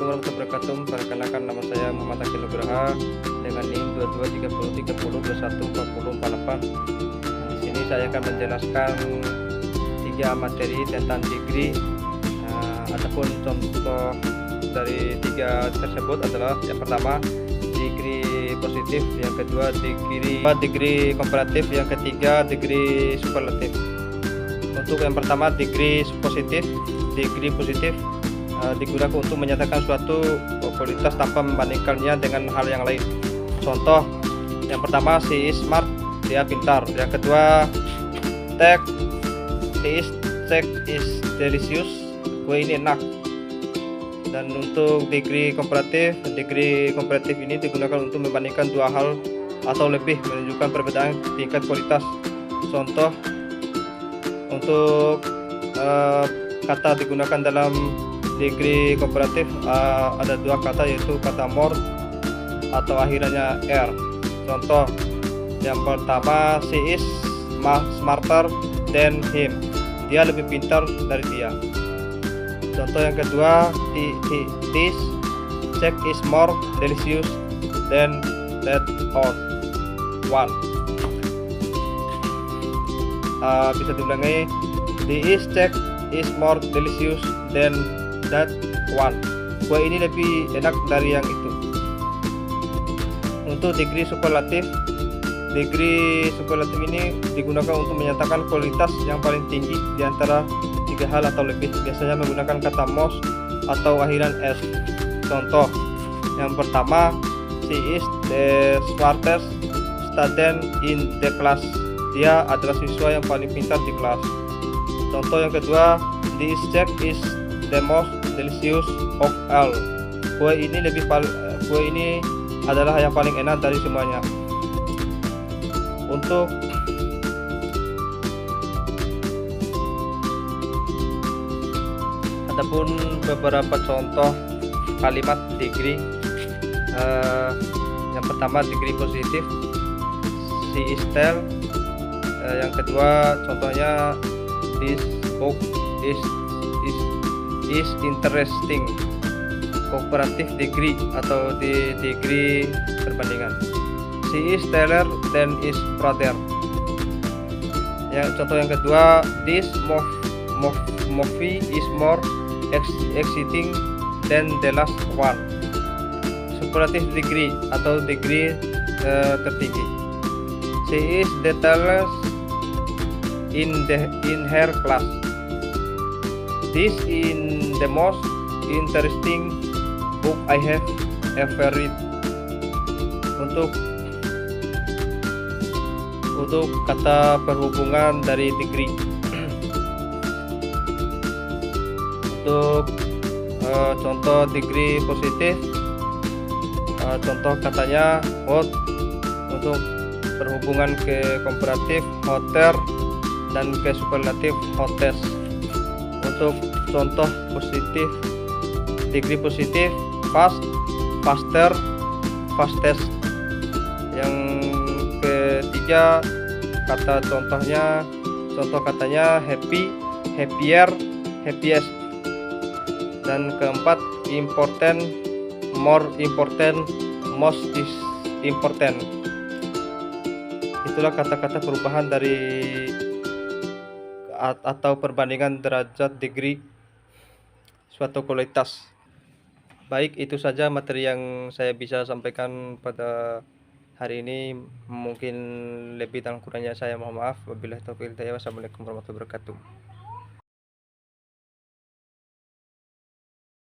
Assalamualaikum warahmatullahi wabarakatuh. Perkenalkan, nama saya Muhammad Akil Nugraha dengan NIM 223030214048. Di sini saya akan menjelaskan 3 materi tentang degree. Adapun contoh dari 3 tersebut adalah yang pertama degree positif, yang kedua degree komparatif, yang ketiga degree superlatif. Untuk yang pertama degree positif digunakan untuk menyatakan suatu kualitas tanpa membandingkannya dengan hal yang lain. Contoh yang pertama, she is smart, dia pintar. Yang kedua, taste is delicious, kue ini enak. Dan untuk degree komparatif ini digunakan untuk membandingkan 2 hal atau lebih, menunjukkan perbedaan tingkat kualitas. Contoh untuk kata digunakan dalam degree komparatif ada 2 kata, yaitu kata more atau akhirannya r. Contoh yang pertama, she is smarter than him, dia lebih pintar dari dia. Contoh yang kedua, this cake is more delicious than that one. Bisa diulangi, this cake is more delicious than that one, kue ini lebih enak dari yang itu. Untuk degree superlatif ini digunakan untuk menyatakan kualitas yang paling tinggi di antara 3 hal atau lebih, biasanya menggunakan kata most atau akhiran s. Contoh yang pertama, she is the smartest student in the class, dia adalah siswa yang paling pintar di kelas. Contoh yang kedua, this cake is the most delicious of all, kue ini adalah yang paling enak dari semuanya. Untuk adapun beberapa contoh kalimat degree, yang pertama degree positif, she is tall. Yang kedua contohnya, this book is interesting. Komparatif degree atau di degree perbandingan, she is taller than his brother. Yang contoh yang kedua, this movie is more exciting than the last one. Superlatif degree atau degree tertinggi, she is the tallest in her class, this is the most interesting book I have ever read. Untuk kata perhubungan dari degree, untuk contoh degree positif, contoh katanya hot. Untuk perhubungan ke komparatif, hotter, dan ke superlatif, hottest. Untuk contoh positif, degree positif, fast, faster, fastest. Yang ketiga, contoh katanya happy, happier, happiest. Dan keempat, important, more important, most is important. Itulah kata-kata perubahan dari atau perbandingan derajat degree suatu kualitas. Baik, itu saja materi yang saya bisa sampaikan pada hari ini. Mungkin lebih dan kurangnya saya mohon maaf. Wabillahi taufiq hidayah. Wassalamualaikum warahmatullahi wabarakatuh.